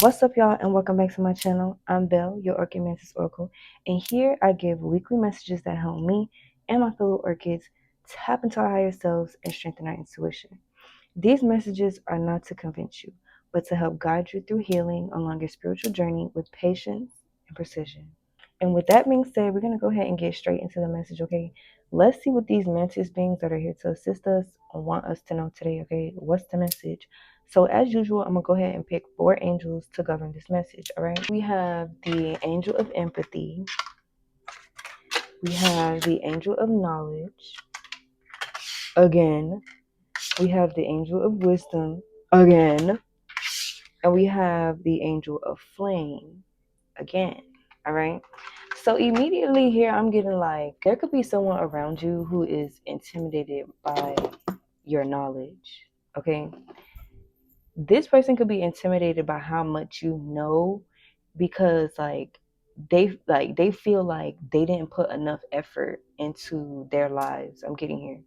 What's up, y'all, and welcome back to my channel. I'm Belle, your Orchid Mantis Oracle, and here I give weekly messages that help me and my fellow orchids tap into our higher selves and strengthen our intuition. These messages are not to convince you, but to help guide you through healing along your spiritual journey with patience and precision. And with that being said, we're going to go ahead and get straight into the message, okay? Let's see what these mantis beings that are here to assist us want us to know today, okay? What's the message? So as usual, I'm going to go ahead and pick 4 angels to govern this message, all right? We have the angel of empathy. We have the angel of knowledge. Again. We have the angel of wisdom. Again. And we have the angel of flame. Again. All right? So immediately here, I'm getting like, there could be someone around you who is intimidated by your knowledge, okay? This person could be intimidated by how much you know because they feel like they didn't put enough effort into their lives. I'm getting here.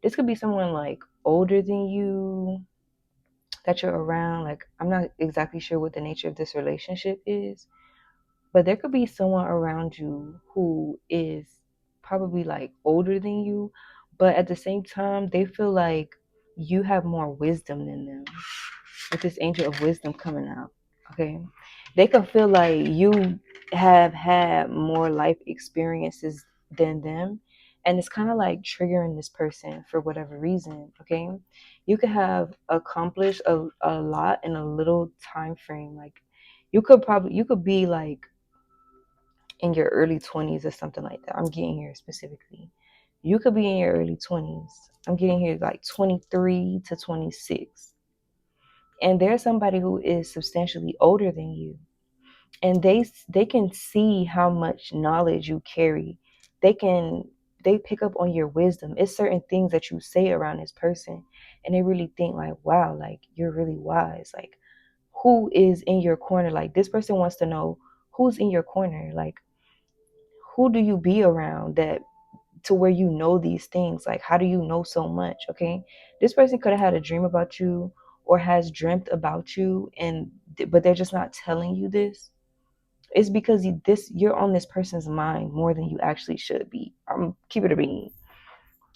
This could be someone like older than you that you're around. Like, I'm not exactly sure what the nature of this relationship is, but there could be someone around you who is probably like older than you, but at the same time, they feel like you have more wisdom than them. With this angel of wisdom coming out, okay? They could feel like you have had more life experiences than them. And it's kind of like triggering this person for whatever reason, okay? You could have accomplished a lot in a little time frame. Like you could be like in your early 20s or something like that. I'm getting here specifically. You could be in your early 20s. I'm getting here like 23 to 26. And there's somebody who is substantially older than you. And they can see how much knowledge you carry. They pick up on your wisdom. It's certain things that you say around this person and they really think like, wow, like you're really wise. Like who is in your corner? Like this person wants to know who's in your corner. Like who do you be around that to where you know these things? Like how do you know so much? Okay, this person could have had a dream about you or has dreamt about you, and but they're just not telling you this. It's because you're on this person's mind more than you actually should be. I'm keep it a bean.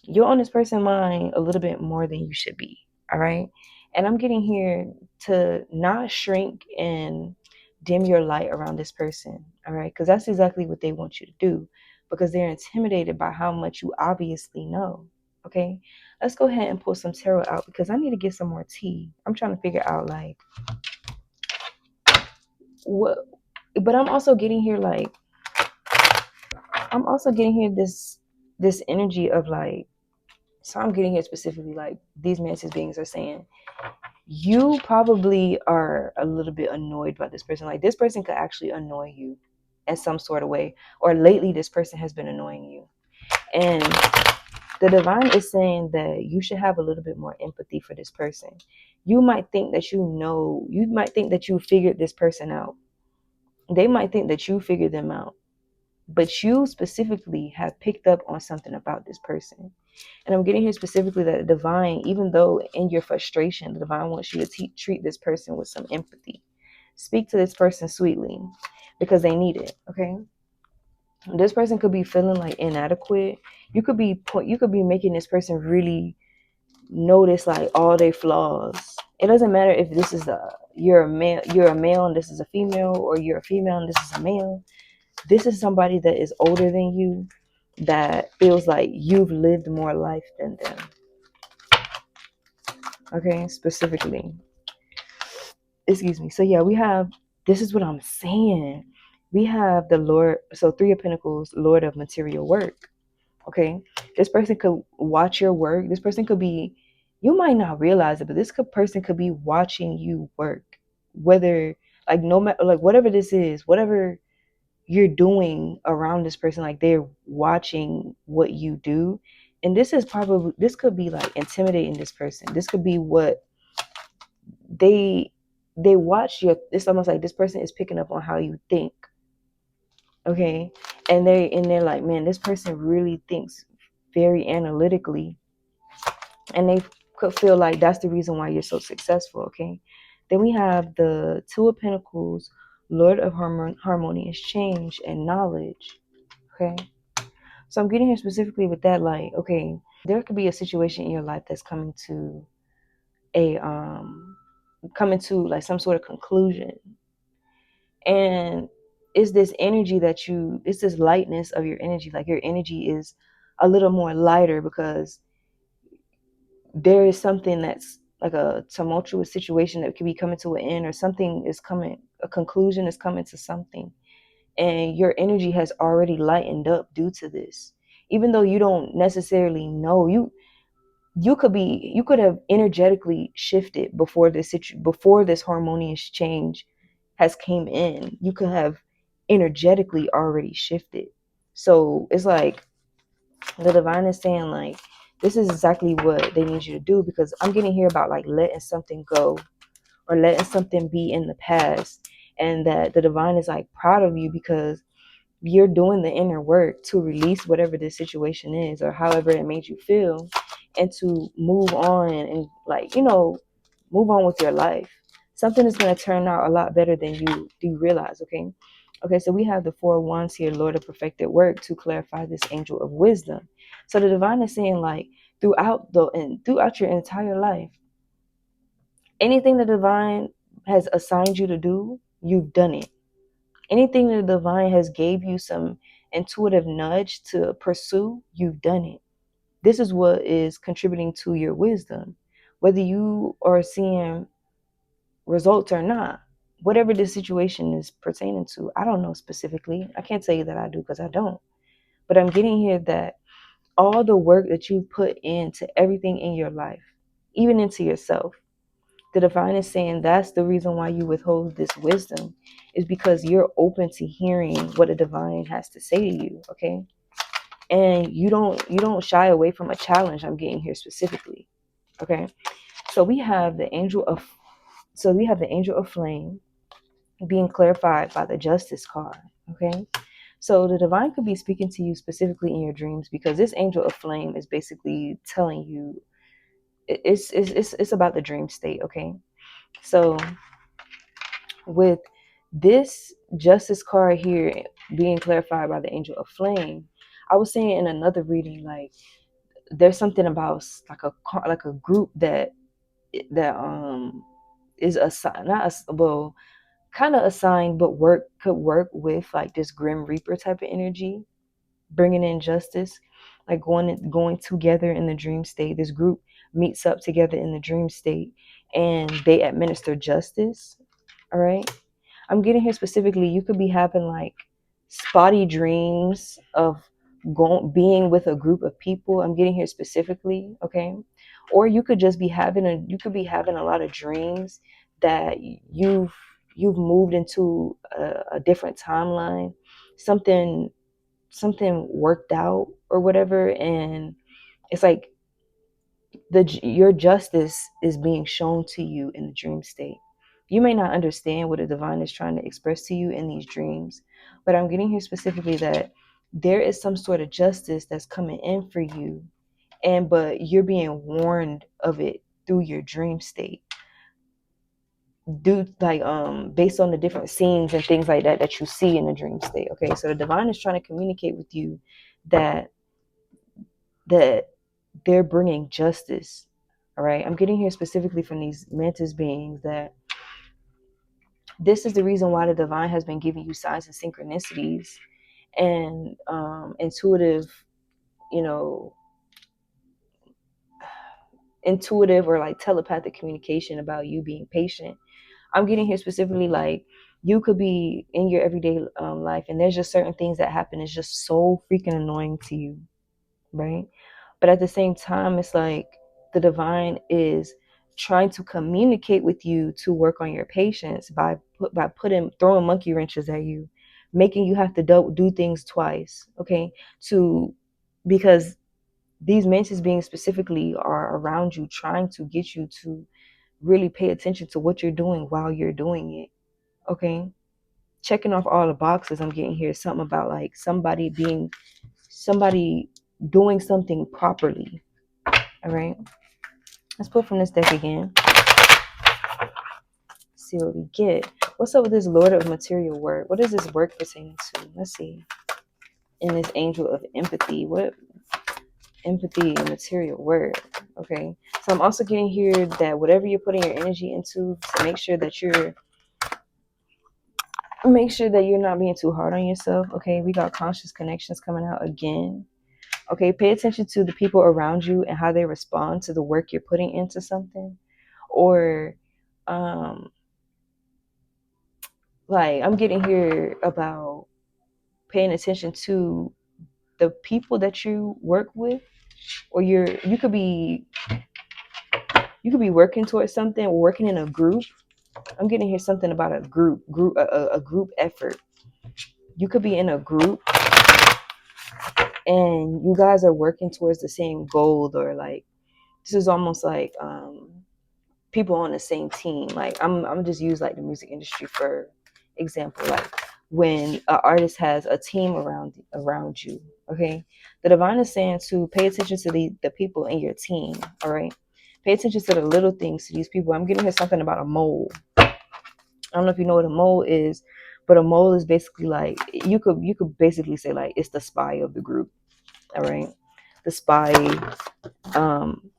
You're on this person's mind a little bit more than you should be. All right. And I'm getting here to not shrink and dim your light around this person. All right. Because that's exactly what they want you to do because they're intimidated by how much you obviously know. Okay. Let's go ahead and pull some tarot out because I need to get some more tea. I'm trying to figure out like what, but I'm also getting here like, I'm also getting here this energy of like, so I'm getting here specifically like these mantis beings are saying you probably are a little bit annoyed by this person. Like this person could actually annoy you in some sort of way, or lately this person has been annoying you. And the divine is saying that you should have a little bit more empathy for this person. You might think that you might think that you figured this person out. They might think that you figured them out. But you specifically have picked up on something about this person. And I'm getting here specifically that the divine, even though in your frustration, the divine wants you to treat this person with some empathy. Speak to this person sweetly because they need it, okay? This person could be feeling like inadequate. You could be making this person really notice like all their flaws. It doesn't matter if this is you're a male and this is a female, or you're a female and this is a male. This is somebody that is older than you that feels like you've lived more life than them. Okay, specifically. Excuse me. So yeah, this is what I'm saying. We have the Lord, so 3 of Pentacles, Lord of material work. Okay. This person could watch your work. This person could be, you might not realize it, but person could be watching you work. Whether like no matter like whatever this is, whatever you're doing around this person, like they're watching what you do. And this could be like intimidating this person. This could be what they watch your, it's almost like this person is picking up on how you think. Okay. And they're like, man, this person really thinks very analytically, and they could feel like that's the reason why you're so successful. Okay. Then we have the Two of Pentacles, Lord of Harmonious Change and Knowledge. Okay. So I'm getting here specifically with that, like, okay, there could be a situation in your life that's a coming to like some sort of conclusion. And it's this energy it's this lightness of your energy. Like your energy is a little more lighter because there is something that's like a tumultuous situation that could be coming to an end, or something is coming, a conclusion is coming to something. And your energy has already lightened up due to this. Even though you don't necessarily know, you could have energetically shifted before this harmonious change has came in. You could have energetically already shifted. So it's like the divine is saying, like, this is exactly what they need you to do, because I'm getting here about like letting something go or letting something be in the past. And that the divine is like proud of you because you're doing the inner work to release whatever this situation is or however it made you feel, and to move on and, like, move on with your life. Something is going to turn out a lot better than you do realize. Okay, so we have the Four of Wands here, Lord of Perfected Work, to clarify this angel of wisdom. So the divine is saying, like, throughout your entire life, anything the divine has assigned you to do, you've done it. Anything the divine has gave you some intuitive nudge to pursue, you've done it. This is what is contributing to your wisdom. Whether you are seeing results or not, whatever the situation is pertaining to, I don't know specifically. I can't tell you that I do because I don't. But I'm getting here that all the work that you put into everything in your life, even into yourself, the divine is saying that's the reason why you withhold this wisdom, is because you're open to hearing what the divine has to say to you. Okay. And you don't shy away from a challenge. I'm getting here specifically. Okay. So we have the angel of flame being clarified by the justice card. Okay. So the divine could be speaking to you specifically in your dreams, because this angel of flame is basically telling you it's about the dream state. Okay. So with this justice card here being clarified by the angel of flame, I was saying in another reading, like, there's something about like a group that is assigned, not a, well, kind of assigned, but could work with like this grim reaper type of energy, bringing in justice, like going together in the dream state. This group meets up together in the dream state and they administer justice. All right. I'm getting here specifically, you could be having like spotty dreams of being with a group of people. I'm getting here specifically, okay? Or you could just be having a lot of dreams that you've moved into a different timeline. Something something worked out or whatever, and it's like your justice is being shown to you in the dream state. You may not understand what the divine is trying to express to you in these dreams, but I'm getting here specifically that there is some sort of justice that's coming in for you, but you're being warned of it through your dream state, due like based on the different scenes and things like that you see in the dream state. Okay, so the divine is trying to communicate with you that that they're bringing justice. All right, I'm getting here specifically from these mantis beings that this is the reason why the divine has been giving you signs and synchronicities and intuitive, you know, intuitive or like telepathic communication about you being patient. I'm getting here specifically like you could be in your everyday life and there's just certain things that happen. It's just so freaking annoying to you, right? But at the same time, it's like the divine is trying to communicate with you to work on your patience by throwing monkey wrenches at you, making you have to do things twice. Okay, to because these mentions being specifically are around you, trying to get you to really pay attention to what you're doing while you're doing it. Okay, checking off all the boxes. I'm getting here something about like somebody doing something properly. All right. Let's pull from this deck again. see what we get. What's up with this Lord of Material Work? What is this work pertaining to? Let's see. In this Angel of Empathy, what empathy and material work? Okay, so I'm also getting here that whatever you're putting your energy into, to make sure that you're not being too hard on yourself. Okay, we got conscious connections coming out again. Okay, pay attention to the people around you and how they respond to the work you're putting into something. Or um like I'm getting here about paying attention to the people that you work with, or you could be working towards something or working in a group. I'm getting here something about a group effort. You could be in a group and you guys are working towards the same goal, or like this is almost like people on the same team. Like I'm just use like the music industry for example. Like when an artist has a team around you, okay, the divine is saying to pay attention to the people in your team. All right, pay attention to the little things, to these people. I'm getting here something about a mole. I don't know if you know what a mole is, but a mole is basically like you could basically say like it's the spy of the group. All right, the spy um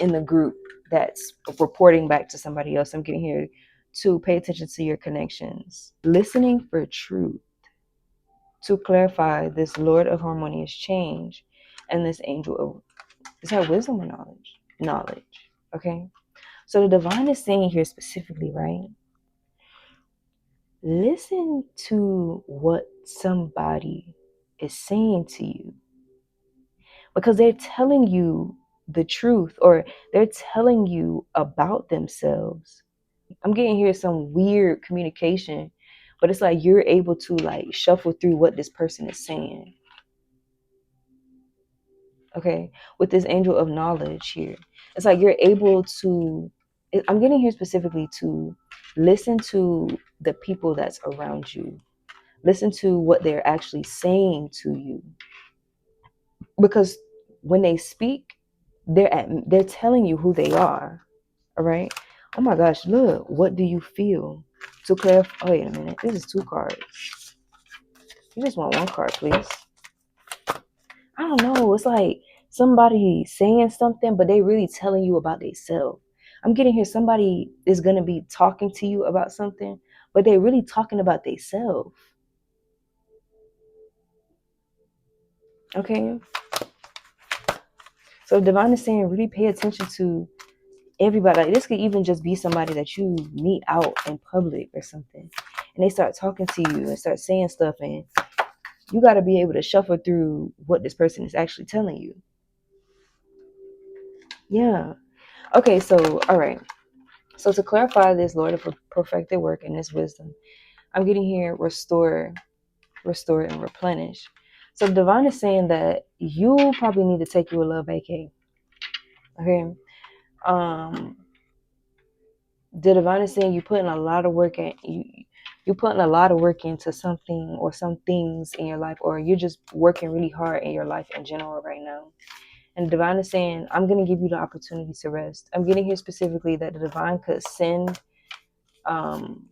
in the group that's reporting back to somebody else. I'm getting here to pay attention to your connections, listening for truth, to clarify this Lord of harmonious change and this angel of, is that wisdom or knowledge. Okay, so the divine is saying here specifically, right, listen to what somebody is saying to you, because they're telling you the truth, or they're telling you about themselves. I'm getting here some weird communication, but it's like you're able to like shuffle through what this person is saying. Okay, with this angel of knowledge here, it's like you're able to, I'm getting here specifically to listen to the people that's around you, listen to what they're actually saying to you, because when they speak, they're telling you who they are. All right. Oh my gosh, look, what do you feel? To clarify, oh wait a minute, this is two cards. You just want one card, please. I don't know. It's like somebody saying something, but they really telling you about themselves. I'm getting here somebody is gonna be talking to you about something, but they really talking about themselves. Okay. So divine is saying really pay attention to everybody. Like this could even just be somebody that you meet out in public or something, and they start talking to you and start saying stuff, and you got to be able to shuffle through what this person is actually telling you. Yeah. Okay. So all right. So to clarify this Lord of perfected work and this wisdom, I'm getting here restore, and replenish. So the divine is saying that you probably need to take you a little vacay. Okay. Um, the divine is saying you putting a lot of work in you putting a lot of work into something or some things in your life, or you're just working really hard in your life in general right now. And the divine is saying, I'm gonna give you the opportunity to rest. I'm getting here specifically that the divine could send um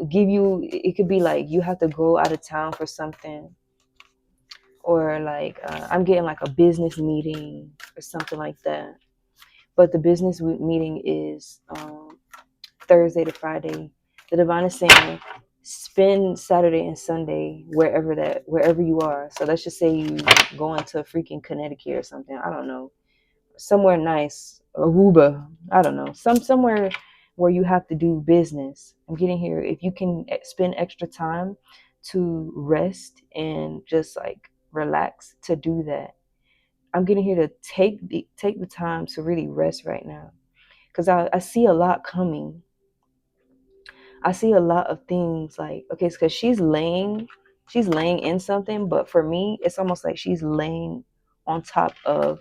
give you, it could be like you have to go out of town for something, or like I'm getting like a business meeting or something like that, but the business meeting is Thursday to Friday. The divine is saying spend Saturday and Sunday wherever you are. So let's just say you going to freaking Connecticut or something. I don't know, somewhere nice, Aruba. I don't know, somewhere where you have to do business. I'm getting here. If you can spend extra time to rest and just like relax, to do that. I'm getting here to take the time to really rest right now, because I see a lot coming. I see a lot of things like, okay, because she's laying in something, but for me, it's almost like she's laying on top of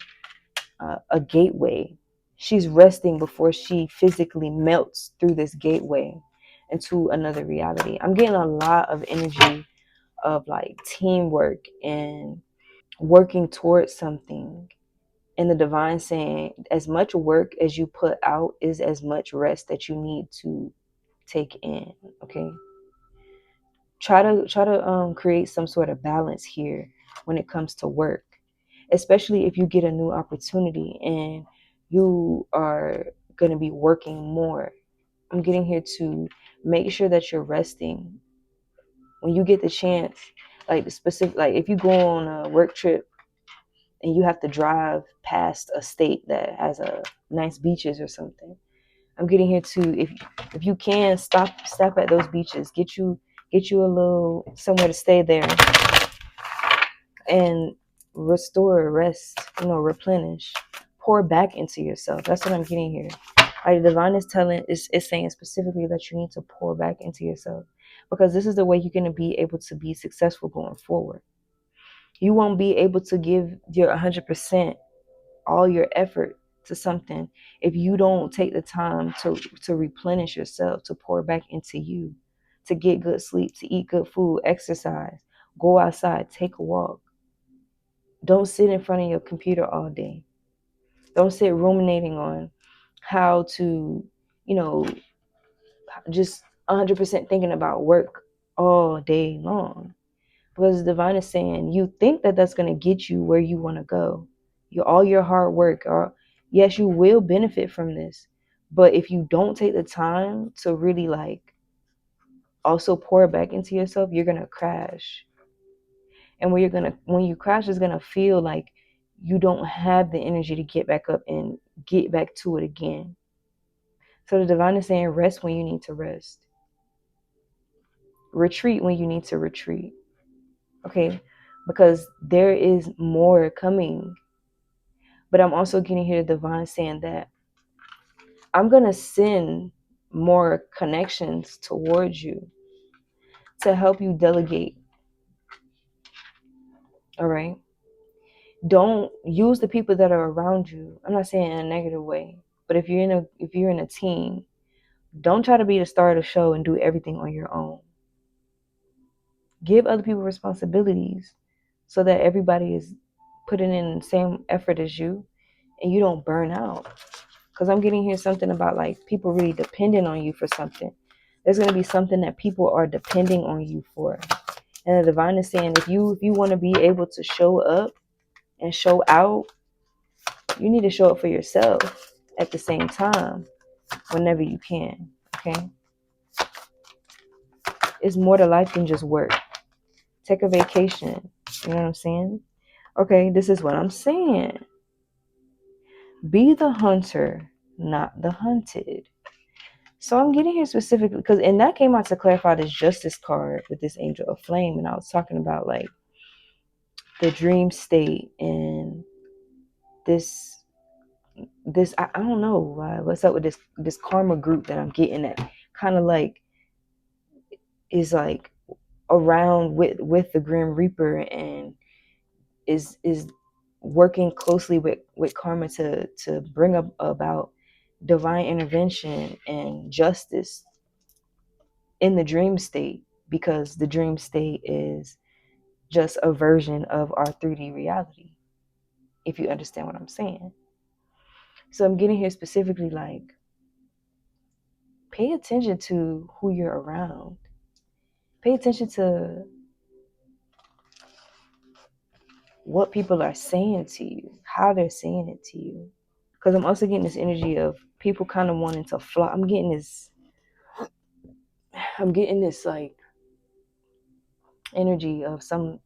a gateway. She's resting before she physically melts through this gateway into another reality. I'm getting a lot of energy of like teamwork and working towards something. And the divine saying, as much work as you put out is as much rest that you need to take in. Okay, try to create some sort of balance here when it comes to work, especially if you get a new opportunity and you are going to be working more. I'm getting here to make sure that you're resting when you get the chance. Like the specific, like if you go on a work trip and you have to drive past a state that has a nice beaches or something, I'm getting here to, if you can, stop at those beaches, get you a little somewhere to stay there and restore, rest, replenish, pour back into yourself. That's what I'm getting here. Like the divine is saying specifically that you need to pour back into yourself, because this is the way you're going to be able to be successful going forward. You won't be able to give your 100%, all your effort to something, if you don't take the time to replenish yourself, to pour back into you, to get good sleep, to eat good food, exercise, go outside, take a walk. Don't sit in front of your computer all day. Don't sit ruminating on how to, you know, just 100% thinking about work all day long. Because the divine is saying, you think that that's going to get you where you want to go. All your hard work, or yes, you will benefit from this. But if you don't take the time to really like also pour back into yourself, you're going to crash. And when you crash, it's going to feel like you don't have the energy to get back up and get back to it again. So the divine is saying, rest when you need to rest. Retreat when you need to retreat. Okay? Because there is more coming. But I'm also getting here the divine saying that I'm going to send more connections towards you to help you delegate. All right? Don't use the people that are around you. I'm not saying in a negative way, but if you're in a team, don't try to be the star of the show and do everything on your own. Give other people responsibilities so that everybody is putting in the same effort as you and you don't burn out. Because I'm getting here something about like people really depending on you for something. There's going to be something that people are depending on you for. And the divine is saying, if you want to be able to show up and show out, you need to show up for yourself at the same time whenever you can. Okay? It's more to life than just work. Take a vacation. You know what I'm saying? Okay, this is what I'm saying. Be the hunter, not the hunted. So I'm getting here specifically because, and that came out to clarify this justice card with this angel of flame. And I was talking about like the dream state and I don't know what's up with this karma group that I'm getting that kind of like is like around with the Grim Reaper and is working closely with karma to bring up about divine intervention and justice in the dream state, because the dream state is just a version of our 3D reality, if you understand what I'm saying. So I'm getting here specifically like, pay attention to who you're around. Pay attention to what people are saying to you, how they're saying it to you. Because I'm also getting this energy of people kind of wanting to fly. I'm getting this like energy of some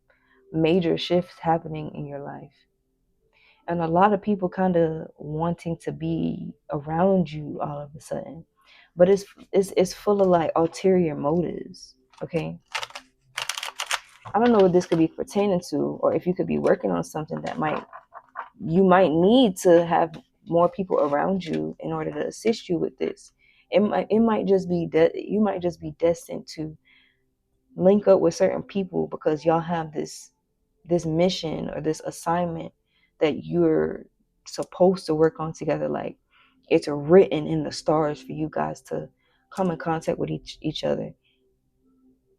major shifts happening in your life. And a lot of people kind of wanting to be around you all of a sudden. But it's full of like ulterior motives. Okay. I don't know what this could be pertaining to, or if you could be working on something that you might need to have more people around you in order to assist you with this. It might just be that you might just be destined to link up with certain people because y'all have this mission or this assignment that you're supposed to work on together. Like it's written in the stars for you guys to come in contact with each other.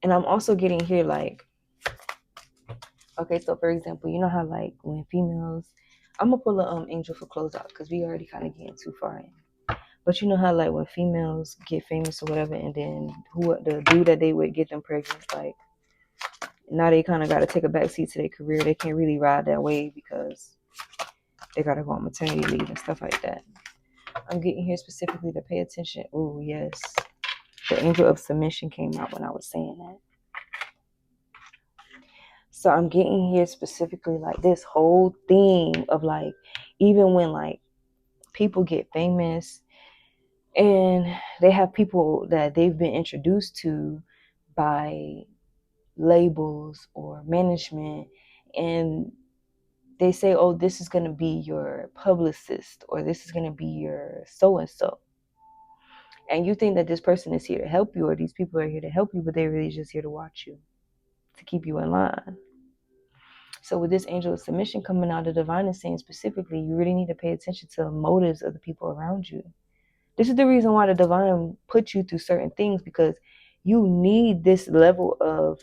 And I'm also getting here like, okay, so for example, you know how like when females, I'm gonna pull a angel for closeout because we already kind of getting too far in. But you know how like when females get famous or whatever, and then who the dude that they would get them pregnant, like now they kind of got to take a backseat to their career. They can't really ride that wave because they got to go on maternity leave and stuff like that. I'm getting here specifically to pay attention. Oh yes, the angel of submission came out when I was saying that. So I'm getting here specifically like this whole theme of like, even when like people get famous and they have people that they've been introduced to by labels or management, and they say, oh, this is going to be your publicist, or this is going to be your so and so, and you think that this person is here to help you, or these people are here to help you, but they're really just here to watch you, to keep you in line. So with this angel of submission coming out, the divine is saying specifically, you really need to pay attention to the motives of the people around you. This is the reason why the divine puts you through certain things, because you need this level of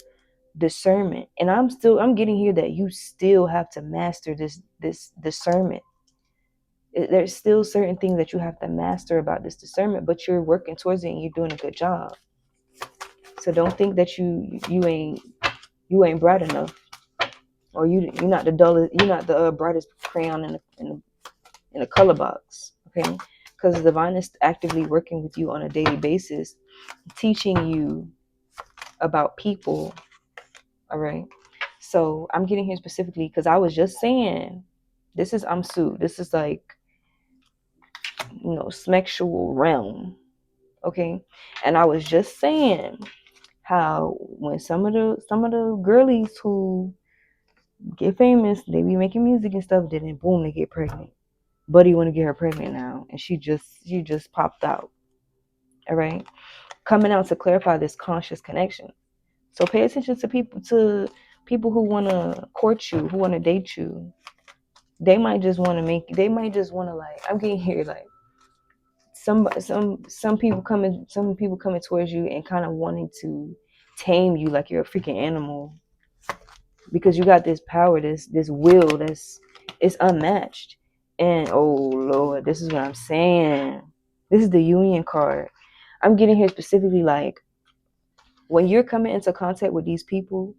discernment. And I'm getting here that you still have to master this discernment. There's still certain things that you have to master about this discernment, but you're working towards it and you're doing a good job. So don't think that you ain't bright enough, or you're not the dullest, you're not the brightest crayon in a color box. Okay, because the divine is actively working with you on a daily basis, teaching you about people. All right, so I'm getting here specifically because I was just saying, this is Amsu. This is like, sexual realm. Okay, and I was just saying how when some of the girlies who get famous, they be making music and stuff, then boom, they get pregnant. Buddy want to get her pregnant now, and she just popped out. All right, coming out to clarify this conscious connection. So pay attention to people who want to court you, who want to date you. They might just want to like, I'm getting here like some people coming towards you and kind of wanting to tame you like you're a freaking animal, because you got this power, this will that's it's unmatched. And oh Lord, this is what I'm saying. This is the union card. I'm getting here specifically like, when you're coming into contact with these people,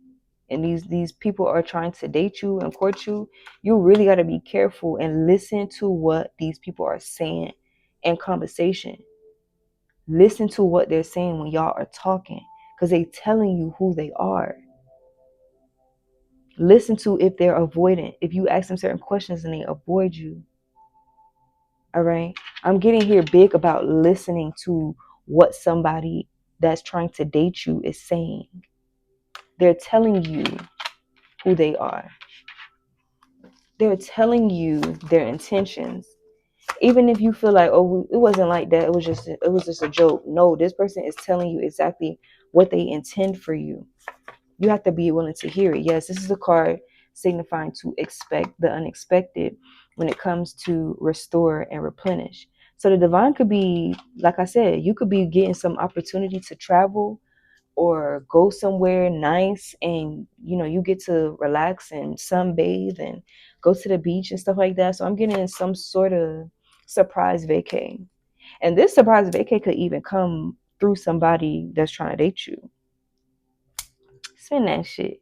and these people are trying to date you and court you, you really got to be careful and listen to what these people are saying in conversation. Listen to what they're saying when y'all are talking, because they telling you who they are. Listen to if they're avoidant. If you ask them certain questions and they avoid you. All right. I'm getting here big about listening to what somebody that's trying to date you is saying. They're telling you who they are. They're telling you their intentions. Even if you feel like, oh, it wasn't like that, it was just a joke. No, this person is telling you exactly what they intend for you. You have to be willing to hear it. Yes, this is a card signifying to expect the unexpected when it comes to restore and replenish. So the divine could be, like I said, you could be getting some opportunity to travel or go somewhere nice, and you get to relax and sunbathe and go to the beach and stuff like that. So I'm getting some sort of surprise vacay. And this surprise vacay could even come through somebody that's trying to date you. Spend that shit.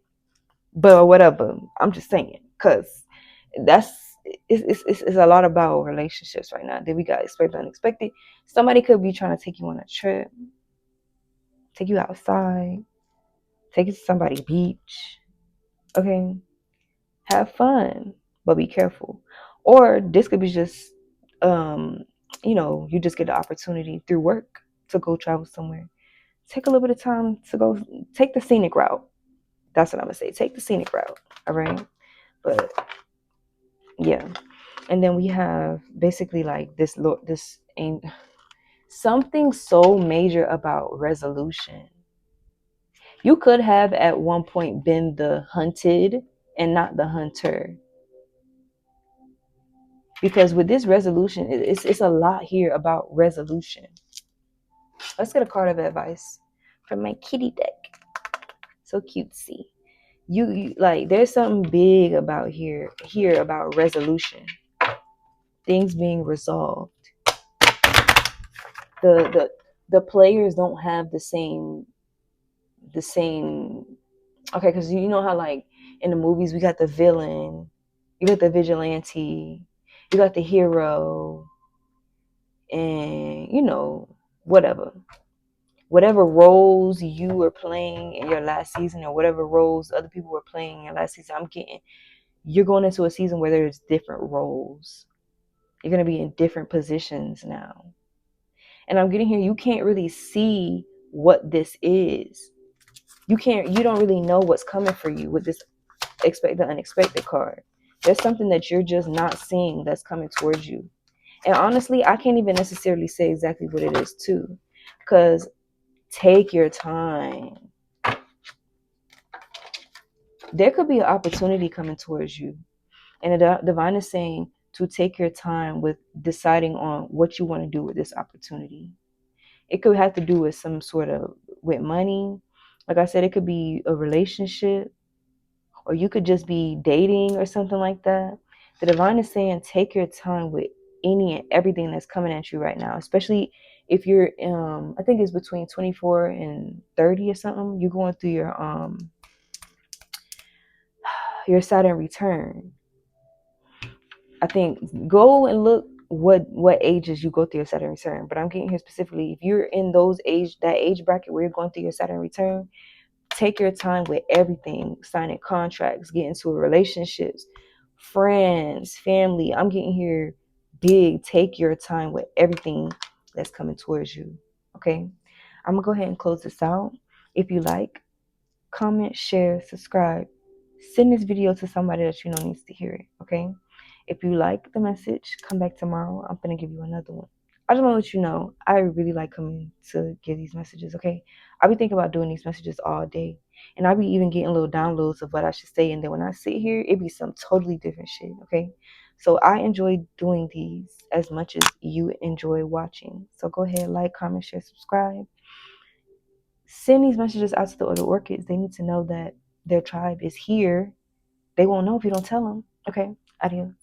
But whatever, I'm just saying, because that's it's a lot about relationships right now. Then we got expected unexpected. Somebody could be trying to take you on a trip, take you outside, take you to somebody's beach. Okay, have fun, but be careful. Or this could be just, you just get the opportunity through work to go travel somewhere. Take a little bit of time to go take the scenic route. That's what I'm gonna say. Take the scenic route. All right, but yeah. And then we have basically like this ain't something so major about resolution. You could have at one point been the hunted and not the hunter, because with this resolution, it's a lot here about resolution. Let's get a card of advice from my kitty deck. So cutesy. You like, there's something big about here about resolution, things being resolved. the players don't have the same okay, because you know how like in the movies we got the villain, you got the vigilante, you got the hero, and whatever roles you were playing in your last season or whatever roles other people were playing in your last season. You're going into a season where there's different roles. You're going to be in different positions now. And I'm getting here, you can't really see what this is. You don't really know what's coming for you with this expect the unexpected card. There's something that you're just not seeing that's coming towards you. And honestly, I can't even necessarily say exactly what it is too. Because take your time. There could be an opportunity coming towards you. And the divine is saying to take your time with deciding on what you want to do with this opportunity. It could have to do with some sort of with money. Like I said, it could be a relationship, or you could just be dating or something like that. The divine is saying take your time with any and everything that's coming at you right now, especially if you're I think it's between 24 and 30 or something. You're going through your Saturn return. I think go and look what ages you go through your Saturn return. But I'm getting here specifically, if you're in that age bracket where you're going through your Saturn return, take your time with everything, signing contracts, getting into relationships, friends, family. I'm getting here big. Take your time with everything that's coming towards you. Okay. I'm gonna go ahead and close this out. If you like, comment, share, subscribe. Send this video to somebody that you know needs to hear it. Okay. If you like the message, come back tomorrow. I'm gonna give you another one. I just want to let you know, I really like coming to give these messages, okay? I be thinking about doing these messages all day. And I be even getting little downloads of what I should say. And then when I sit here, it be some totally different shit, okay? So I enjoy doing these as much as you enjoy watching. So go ahead, like, comment, share, subscribe. Send these messages out to the other orchids. They need to know that their tribe is here. They won't know if you don't tell them. Okay, adios.